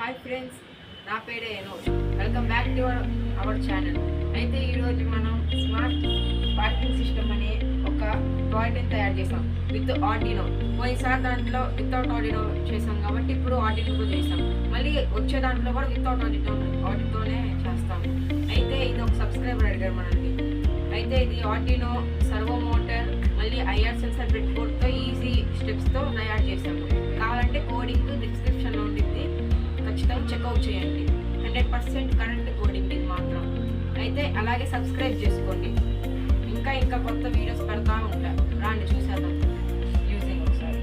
Hi friends, నా పేరే Enosh. Welcome back to our channel. అయితే ఈరోజు మనం స్మార్ట్ పార్కింగ్ సిస్టమ్ అనే ఒక ప్రాజెక్ట్ని తయారు చేసాం విత్ ఆర్డినో. పోయినసారి దాంట్లో వితౌట్ ఆర్డినో చేసాం కాబట్టి ఇప్పుడు ఆర్డినోతో చేసాం. మళ్ళీ వచ్చే దాంట్లో కూడా వితౌట్ ఆర్డినోతోనే చేస్తాం. అయితే ఇది ఒక సబ్స్క్రైబర్ అడిగారు మనల్ని. అయితే ఇది ఆర్డినో సర్వో మోటార్ మళ్ళీ ఐఆర్ సెన్సార్ బ్రెడ్బోర్డ్తో ఈజీ స్టెప్స్తో తయారు చేసాము. కావాలంటే కోడింగ్ డిస్క్రిప్షన్లో ఉంటుంది, ఖచ్చితంగా చెక్అవుట్ చేయండి. 100% కరెంట్ కోడింగ్ ఇది మాత్రం. అయితే అలాగే సబ్స్క్రైబ్ చేసుకోండి, ఇంకా కొత్త వీడియోస్ పెడతా ఉంటారు. రాండి చూసేద్దాం యూజింగ్ ఒకసారి.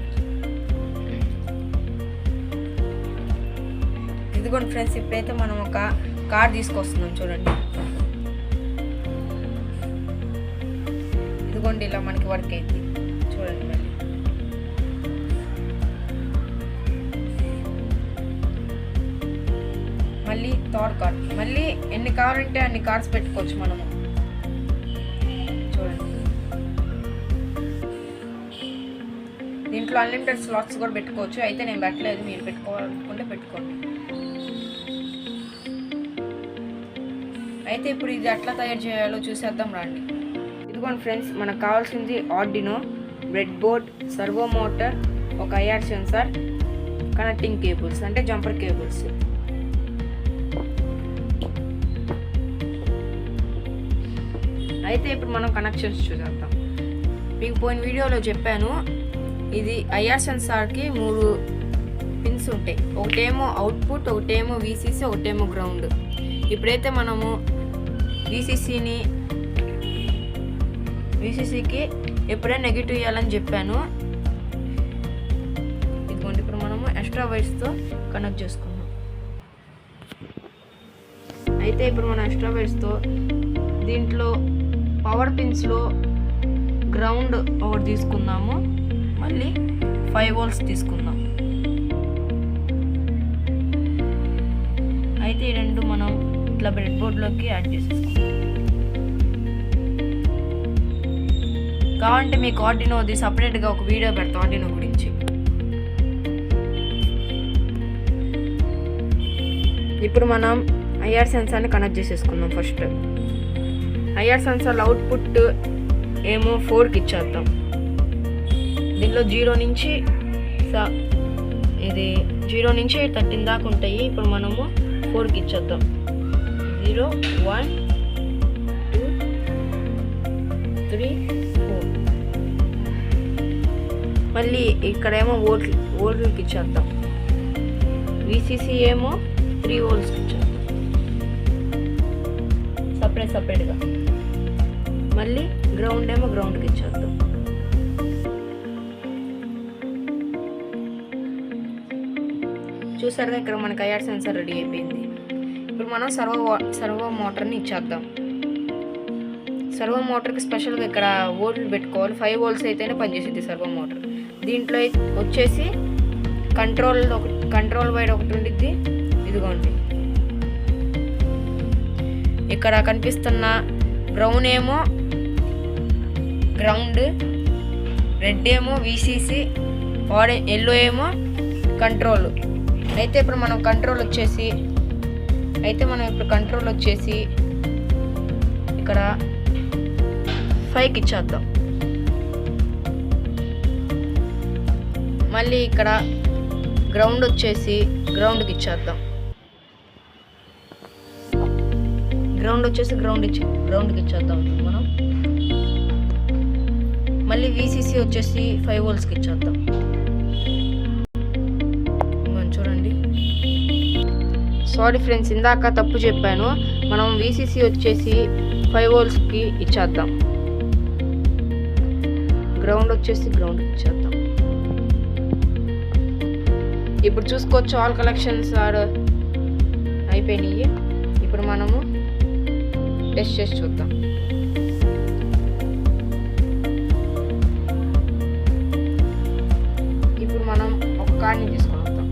ఇదిగోండి ఫ్రెండ్స్, ఇప్పుడైతే మనం ఒక కార్ తీసుకొస్తున్నాం చూడండి. ఇదిగోండి ఇలా మనకి వర్క్ అయింది చూడండి. మళ్ళీ థర్డ్ కార్, మళ్ళీ ఎన్ని కావాలంటే అన్ని కార్స్ పెట్టుకోవచ్చు మనము. చూడండి దీంట్లో అన్లిమిటెడ్ స్లాట్స్ కూడా పెట్టుకోవచ్చు. అయితే నేను పెట్టలేదు, మీరు పెట్టుకోవాలనుకుంటే పెట్టుకోండి. అయితే ఇప్పుడు ఇది ఎట్లా తయారు చేయాలో చూసేద్దాం రండి. ఇదిగోండి ఫ్రెండ్స్, మనకు కావాల్సింది Arduino, bread board, servo motor, ఒక ఐఆర్ సెన్సార్, కనెక్టింగ్ కేబుల్స్ అంటే జంపర్ కేబుల్స్. అయితే ఇప్పుడు మనం కనెక్షన్స్ చూసేద్దాం. మీకు పోయిన వీడియోలో చెప్పాను, ఇది ఐఆర్ సెన్సార్కి 3 పిన్స్ ఉంటాయి. ఒకటేమో అవుట్పుట్, ఒకటేమో వీసీసీ, ఒకటేమో గ్రౌండ్. ఇప్పుడైతే మనము వీసీసీకి ఎప్పుడైనా నెగిటివ్ ఇవ్వాలని చెప్పాను. ఇదిగోండి ఇప్పుడు మనము ఎక్స్ట్రా వైర్స్తో కనెక్ట్ చేసుకున్నాం. అయితే ఇప్పుడు మనం ఎక్స్ట్రా వైర్స్తో దీంట్లో పవర్ పిన్స్లో గ్రౌండ్ ఒకటి తీసుకుందాము, మళ్ళీ 5 volts తీసుకుందాం. అయితే ఈ రెండు మనం ఇట్లా బ్రెడ్ బోర్డ్లోకి యాడ్ చేసేసుకుందాం. కావాలంటే మీకు ఆర్డినోది సపరేట్గా ఒక వీడియో పెడతాం ఆర్డినో గురించి. ఇప్పుడు మనం ఐఆర్ సెన్సార్ని కనెక్ట్ చేసేసుకుందాం. ఫస్ట్ ఐఆర్ సెన్సార్ అవుట్పుట్ ఏమో 4కి ఇచ్చేద్దాం. దీనిలో 0 నుంచి 13 దాకా ఉంటాయి. ఇప్పుడు మనము 4కి ఇచ్చేద్దాం. 0 1 2 3 4. మళ్ళీ ఇక్కడేమో వోల్ట్కి ఇచ్చేద్దాం. వీసీసీ ఏమో 3 voltsకి ఇచ్చేద్దాం సపరేట్గా. మళ్ళీ గ్రౌండ్ ఏమో గ్రౌండ్కి ఇచ్చేద్దాం. చూసారుగా, ఇక్కడ మనకి ఐఆర్ సెన్సార్ రెడీ అయిపోయింది. ఇప్పుడు మనం సర్వో మోటార్ని ఇచ్చేద్దాం. సర్వో మోటార్కి స్పెషల్గా ఇక్కడ వోల్ట్లు పెట్టుకోవాలి. 5 volts అయితేనే పనిచేసేది సర్వో మోటార్. దీంట్లో వచ్చేసి కంట్రోల్ వైర్ ఒకటి ఉండిద్ది. ఇదిగోండి ఇక్కడ కనిపిస్తున్న బ్రౌన్ ఏమో గ్రౌండ్, రెడ్ ఏమో వీసీసీ, ఎల్లో ఏమో కంట్రోల్. అయితే ఇప్పుడు మనం కంట్రోల్ వచ్చేసి ఇక్కడ 5కి ఇచ్చేద్దాం. మళ్ళీ ఇక్కడ గ్రౌండ్ వచ్చేసి గ్రౌండ్కి ఇచ్చేద్దాం. గ్రౌండ్కి ఇచ్చేద్దాం మనం. మళ్ళీ వీసీసీ వచ్చేసి 5 voltsకి ఇచ్చేద్దాం. చూడండి, సారీ ఫ్రెండ్స్, ఇందాక తప్పు చెప్పాను. మనం వీసీసీ వచ్చేసి 5 voltsకి ఇచ్చేద్దాం. గ్రౌండ్ వచ్చేసి గ్రౌండ్కి ఇచ్చేద్దాం. ఇప్పుడు చూసుకోవచ్చు, ఆల్ కలెక్షన్స్ అయిపోయినాయి. ఇప్పుడు మనము టెస్ట్ చేసి చూద్దాం. ఇప్పుడు మనం ఒక కార్డ్ని తీసుకొని వద్దాం.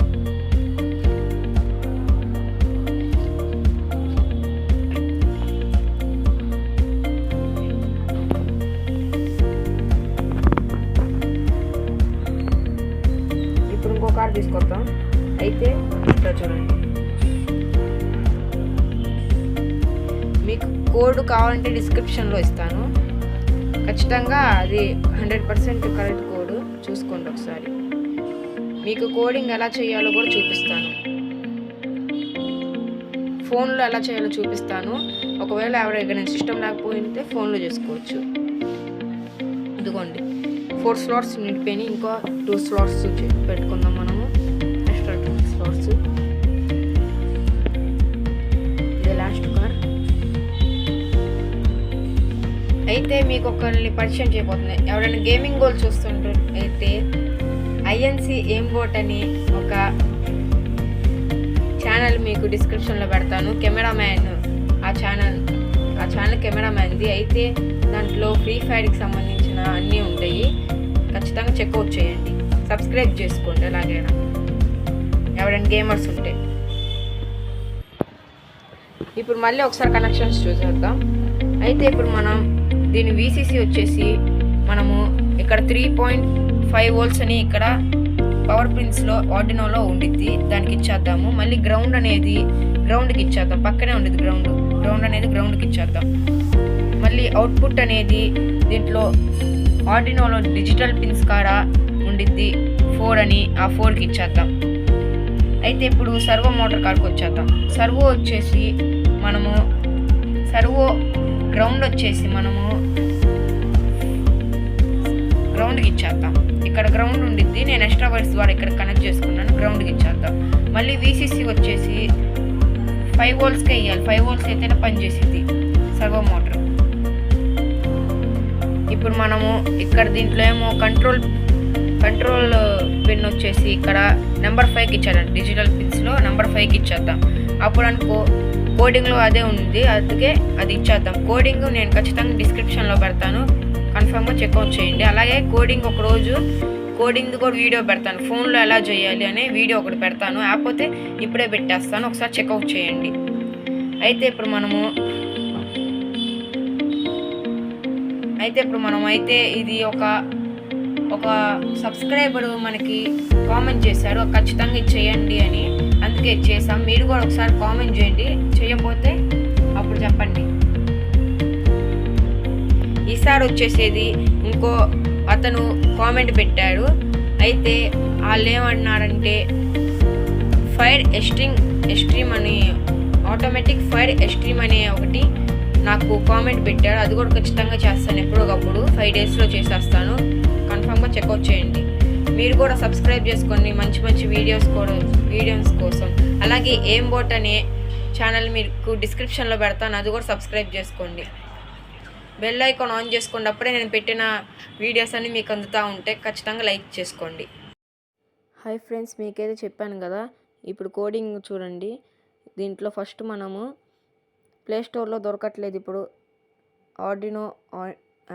ఇప్పుడు ఇంకో కార్డ్ తీసుకొద్దాం. అయితే ఇక్కడ చూడండి, కోడ్ కావాలంటే డిస్క్రిప్షన్లో ఇస్తాను. ఖచ్చితంగా అది 100% కరెక్ట్ కోడ్, చూసుకోండి ఒకసారి. మీకు కోడింగ్ ఎలా చేయాలో కూడా చూపిస్తాను, ఫోన్లో ఎలా చేయాలో చూపిస్తాను. ఒకవేళ ఎవరైనా సిస్టమ్ లేకపోతే ఫోన్లో చేసుకోవచ్చు. ఇదిగోండి 4 స్లాట్స్ నిండిపోయినాయి, ఇంకో 2 స్లాట్స్ పెట్టుకుందాం మనము, ఎక్స్ట్రా 2 స్లాట్స్. ఇది లాస్ట్ కార్. అయితే మీకు ఒకరిని పరిచయం చేయబోతుంది. ఎవరైనా గేమింగ్ గోల్ చూస్తుంటారు అయితే ఐఎన్సి ఎయిమ్ బోట్ అని ఒక ఛానల్ మీకు డిస్క్రిప్షన్లో పెడతాను. కెమెరామ్యాన్ ఆ ఛానల్ కెమెరామ్యాన్ది. అయితే దాంట్లో ఫ్రీ ఫైర్కి సంబంధించిన అన్నీ ఉంటాయి. ఖచ్చితంగా చెక్అవుట్ చేయండి, సబ్స్క్రైబ్ చేసుకోండి. ఎలాగైనా ఎవరైనా గేమర్స్ ఉంటే. ఇప్పుడు మళ్ళీ ఒకసారి కనెక్షన్స్ చూసేద్దాం. అయితే ఇప్పుడు మనం దీని వీసీసీ వచ్చేసి మనము ఇక్కడ 3.5 volts అని ఇక్కడ పవర్ పిన్స్లో ఆర్డినోలో ఉండిద్ది, దానికి ఇచ్చేద్దాము. మళ్ళీ గ్రౌండ్ అనేది గ్రౌండ్కి ఇచ్చేద్దాం, పక్కనే ఉండేది గ్రౌండ్ అనేది గ్రౌండ్కి ఇచ్చేద్దాం. మళ్ళీ అవుట్పుట్ అనేది దీంట్లో ఆర్డినోలో డిజిటల్ పిన్స్ కాడ ఉండిద్ది 4 అని, ఆ 4కి ఇచ్చేద్దాం. అయితే ఇప్పుడు సర్వో మోటార్ కాడికి వచ్చేద్దాం. సర్వో వచ్చేసి మనము గ్రౌండ్ వచ్చేసి మనము గ్రౌండ్కి ఇచ్చేద్దాం. ఇక్కడ గ్రౌండ్ ఉండిద్ది, నేను ఎక్స్ట్రా వైర్స్ ద్వారా ఇక్కడ కనెక్ట్ చేసుకున్నాను, గ్రౌండ్కి ఇచ్చేద్దాం. మళ్ళీ వీసీసీ వచ్చేసి 5 voltsకే ఇవ్వాలి, 5 volts అయితేనే పనిచేసింది సర్వో మోటార్. ఇప్పుడు మనము ఇక్కడ దీంట్లో ఏమో కంట్రోల్ పిన్ వచ్చేసి ఇక్కడ నెంబర్ 5కి ఇచ్చేద్దాం. డిజిటల్ పిన్స్లో నెంబర్ 5కి ఇచ్చేద్దాం. అప్పుడు అనుకో కోడింగ్లో అదే ఉంది, అందుకే అది ఇచ్చేద్దాం. కోడింగ్ నేను ఖచ్చితంగా డిస్క్రిప్షన్లో పెడతాను, కన్ఫర్మ్గా చెక్అవుట్ చేయండి. అలాగే కోడింగ్ ఒకరోజు కోడింగ్ కూడా వీడియో పెడతాను, ఫోన్లో ఎలా చేయాలి అనే వీడియో ఒకటి పెడతాను. లేకపోతే ఇప్పుడే పెట్టేస్తాను, ఒకసారి చెక్అవుట్ చేయండి. అయితే ఇప్పుడు మనం ఇది ఒక సబ్స్క్రైబర్ మనకి కామెంట్ చేశారు, ఖచ్చితంగా ఇది చేయండి అని, అందుకే చేసాం. మీరు కూడా ఒకసారి కామెంట్ చేయండి, చేయకపోతే అప్పుడు చెప్పండి. ఈసారి వచ్చేసేది ఇంకో అతను కామెంట్ పెట్టాడు. అయితే వాళ్ళు ఏమన్నారంటే ఫైర్ ఎక్స్ట్రీమ్ అని, ఆటోమేటిక్ ఫైర్ ఎక్స్ట్రీమ్ అనే ఒకటి నాకు కామెంట్ పెట్టాడు. అది కూడా ఖచ్చితంగా చేస్తాను, ఎప్పుడోకప్పుడు 5 daysలో చేసేస్తాను. కన్ఫర్మ్గా చెక్అవుట్ చేయండి. మీరు కూడా సబ్స్క్రైబ్ చేసుకోండి మంచి మంచి వీడియోస్ కోసం. అలాగే ఎయిమ్ బోట్ అనే ఛానల్ మీకు డిస్క్రిప్షన్లో పెడతాను, అది కూడా సబ్స్క్రైబ్ చేసుకోండి. బెల్ ఐకాన్ ఆన్ చేసుకోండి, అప్పుడే నేను పెట్టిన వీడియోస్ అన్నీ మీకు అందుతూ ఉంటాయి. ఖచ్చితంగా లైక్ చేసుకోండి. హాయ్ ఫ్రెండ్స్, మీకైతే చెప్పాను కదా, ఇప్పుడు కోడింగ్ చూడండి. దీంట్లో ఫస్ట్ మనము ప్లేస్టోర్లో దొరకట్లేదు ఇప్పుడు ఆర్డినో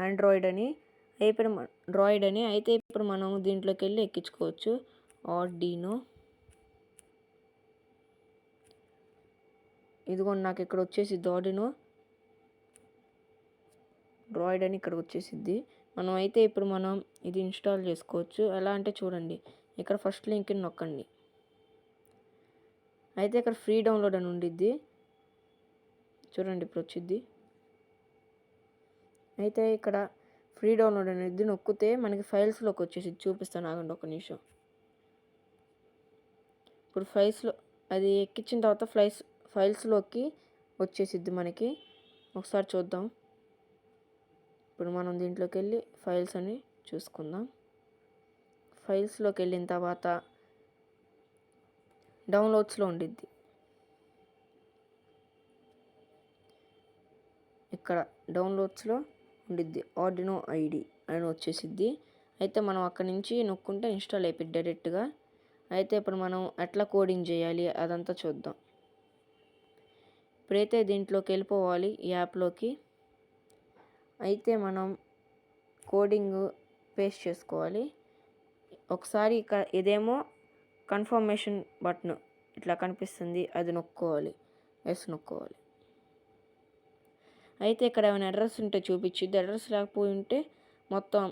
ఆండ్రాయిడ్ అని, అయితే ఇప్పుడు మనం దీంట్లోకి వెళ్ళి ఎక్కించుకోవచ్చు. ఆర్డినో ఇదిగోండి, నాకు ఇక్కడ వచ్చేసిద్ది ఆర్డినో డ్రాయిడ్ అని ఇక్కడ వచ్చేసిద్ది. ఇప్పుడు మనం ఇది ఇన్స్టాల్ చేసుకోవచ్చు. ఎలా అంటే చూడండి, ఇక్కడ ఫస్ట్ లింక్ని నొక్కండి. అయితే ఇక్కడ ఫ్రీ డౌన్లోడ్ అని ఉండిద్ది, చూడండి ఇప్పుడు వచ్చిద్ది. అయితే ఇక్కడ ఫ్రీ డౌన్లోడ్ అనేది నొక్కితే మనకి ఫైల్స్లోకి వచ్చేసి చూపిస్తాను, ఆగండి ఒక నిమిషం. ఇప్పుడు ఫైల్స్లో అది ఎక్కించిన తర్వాత ఫైల్స్లోకి వచ్చేసిద్ది మనకి. ఒకసారి చూద్దాం. ఇప్పుడు మనం దీంట్లోకి వెళ్ళి ఫైల్స్ అని చూసుకుందాం. ఫైల్స్లోకి వెళ్ళిన తర్వాత డౌన్లోడ్స్లో ఉండిద్ది. ఇక్కడ డౌన్లోడ్స్లో ఉండిద్ది ఆర్డినో ఐడి అని వచ్చేసిద్ది. అయితే మనం అక్కడి నుంచి నొక్కుంటే ఇన్స్టాల్ అయిపోయింది డైరెక్ట్గా. అయితే ఇప్పుడు మనం ఎట్లా కోడింగ్ చేయాలి అదంతా చూద్దాం. ఇప్పుడైతే దీంట్లోకి వెళ్ళిపోవాలి, ఈ యాప్లోకి. అయితే మనం కోడింగ్ పేస్ట్ చేసుకోవాలి. ఒకసారి ఇక్కడ ఇదేమో కన్ఫర్మేషన్ బటన్ ఇట్లా కనిపిస్తుంది, అది నొక్కోవాలి, ఎస్ నొక్కోవాలి. అయితే ఇక్కడ ఏమైనా ఎర్రర్స్ ఉంటే చూపించిద్ది, ఎర్రర్స్ లేకపోయి ఉంటే మొత్తం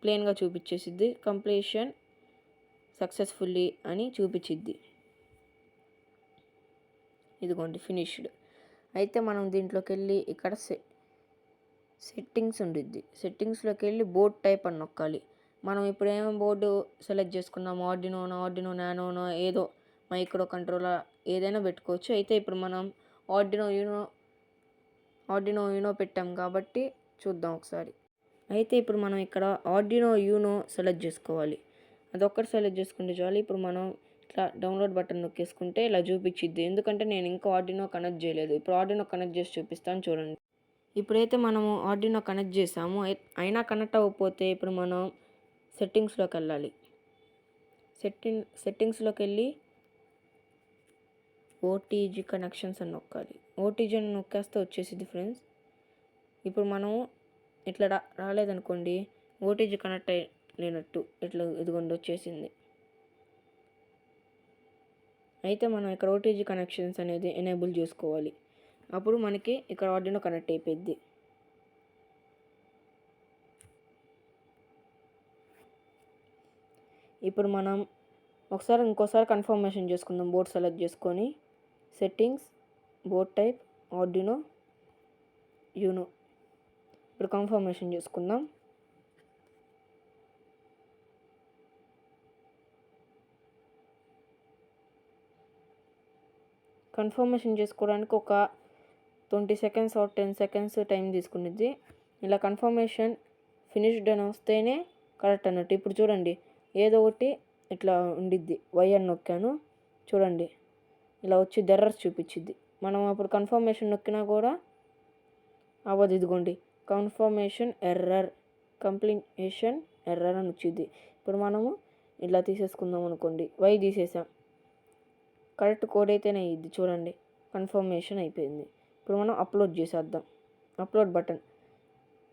ప్లెయిన్గా చూపించేసిద్ది. కంప్లీషన్ సక్సెస్ఫుల్లీ అని చూపించిద్ది. ఇదిగోండి ఫినిష్డ్. అయితే మనం దీంట్లోకి వెళ్ళి ఇక్కడ సెట్టింగ్స్ ఉండిద్ది. సెట్టింగ్స్లోకి వెళ్ళి బోర్డ్ టైప్ అని నొక్కాలి. మనం ఇప్పుడు ఏమేమి బోర్డు సెలెక్ట్ చేసుకున్నాము, ఆర్డినో నానోనో ఏదో మైక్రో కంట్రోలర్ ఏదైనా పెట్టుకోవచ్చు. అయితే ఇప్పుడు మనం ఆర్డినో యూనో పెట్టాం కాబట్టి చూద్దాం ఒకసారి. అయితే ఇప్పుడు మనం ఇక్కడ ఆర్డినో యూనో సెలెక్ట్ చేసుకోవాలి. అదొక్కటి సెలెక్ట్ చేసుకుంటే చాలు. ఇప్పుడు మనం ఇట్లా డౌన్లోడ్ బటన్ నొక్కేసుకుంటే ఇలా చూపించిద్ది. ఎందుకంటే నేను ఇంకా ఆర్డినో కనెక్ట్ చేయలేదు. ఇప్పుడు ఆర్డినో కనెక్ట్ చేసి చూపిస్తాను చూడండి. ఇప్పుడైతే మనము ఆర్డినో కనెక్ట్ చేసాము. అయినా కనెక్ట్ అవ్వకపోతే ఇప్పుడు మనం సెట్టింగ్స్లోకి వెళ్ళాలి. సెట్టింగ్స్లోకి వెళ్ళి ఓటీజీ కనెక్షన్స్ అని నొక్కాలి. ఓటీజీ అని నొక్కేస్తే వచ్చేసింది ఫ్రెండ్స్. ఇప్పుడు మనం ఇట్లా రాలేదనుకోండి, ఓటీజీ కనెక్ట్ లేనట్టు ఇట్లా ఇదిగోండి వచ్చేసింది. అయితే మనం ఇక్కడ ఓటీజీ కనెక్షన్స్ అనేది ఎనేబుల్ చేసుకోవాలి. అప్పుడు మనకి ఇక్కడ ఆర్డినో కనెక్ట్ అయిపోద్ది. ఇప్పుడు మనం ఇంకోసారి కన్ఫర్మేషన్ చేసుకుందాం. బోర్డ్ సెలెక్ట్ చేసుకొని settings, board type, Arduino Uno. ఇప్పుడు కన్ఫర్మేషన్ చేసుకుందాం. కన్ఫర్మేషన్ చేసుకోవడానికి ఒక 20 సెకండ్స్ ఆర్ 10 సెకండ్స్ టైం తీసుకునిద్ది. ఇలా కన్ఫర్మేషన్ ఫినిష్డ్ అని వస్తేనే కరెక్ట్ అన్నట్టు. ఇప్పుడు చూడండి, ఏదో ఒకటి ఇట్లా ఉండిద్ది. వై అని నొక్కాను చూడండి, ఇలా వచ్చి ఎర్రర్స్ చూపించిద్ది. మనం అప్పుడు కన్ఫర్మేషన్ నొక్కినా కూడా అవ్వదు. ఇదిగోండి కన్ఫర్మేషన్ ఎర్రర్, కంప్లీషన్ ఎర్రర్ అని వచ్చింది. ఇప్పుడు మనము ఇలా తీసేసుకుందాం అనుకోండి, వై తీసేసాం. కరెక్ట్ కోడ్ అయితేనే అయ్యిద్ది. చూడండి కన్ఫర్మేషన్ అయిపోయింది. ఇప్పుడు మనం అప్లోడ్ చేసేద్దాం. అప్లోడ్ బటన్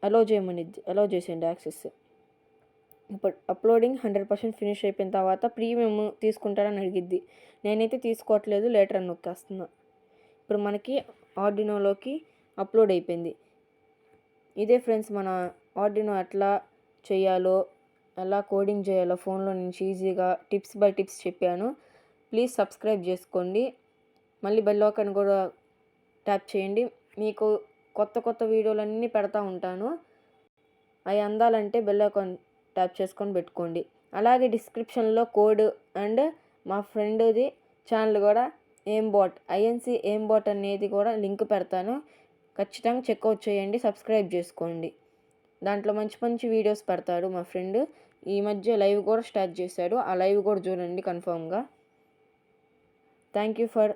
అలో చేయమనిద్ది. అలో చేసేయండి యాక్సెస్. ఇప్పుడు అప్లోడింగ్ 100% ఫినిష్ అయిపోయిన తర్వాత ప్రీమియం తీసుకుంటారని అడిగిద్ది. నేనైతే తీసుకోవట్లేదు, లేటర్ అని నొక్కేస్తున్నా. ఇప్పుడు మనకి ఆర్డినోలోకి అప్లోడ్ అయిపోయింది. ఇదే ఫ్రెండ్స్ మన ఆర్డినో ఎట్లా చేయాలో, ఎలా కోడింగ్ చేయాలో ఫోన్లో నుంచి ఈజీగా టిప్స్ బై టిప్స్ చెప్పాను. ప్లీజ్ సబ్స్క్రైబ్ చేసుకోండి. మళ్ళీ బెల్ ఐకాన్ కూడా ట్యాప్ చేయండి. మీకు కొత్త వీడియోలన్నీ పెడతా ఉంటాను. అవి అందాలంటే బెల్ ఐకాన్ ట్యాప్ చేసుకొని పెట్టుకోండి. అలాగే డిస్క్రిప్షన్లో కోడ్ అండ్ మా ఫ్రెండ్ది ఛానల్ కూడా ఐఎన్సి ఏంబాట్ అనేది కూడా లింక్ పెడతాను. ఖచ్చితంగా చెక్అవుట్ చేయండి, సబ్స్క్రైబ్ చేసుకోండి. దాంట్లో మంచి వీడియోస్ పెడతాడు మా ఫ్రెండ్. ఈ మధ్య లైవ్ కూడా స్టార్ట్ చేశాడు. ఆ లైవ్ కూడా చూడండి కన్ఫామ్గా. Thank you for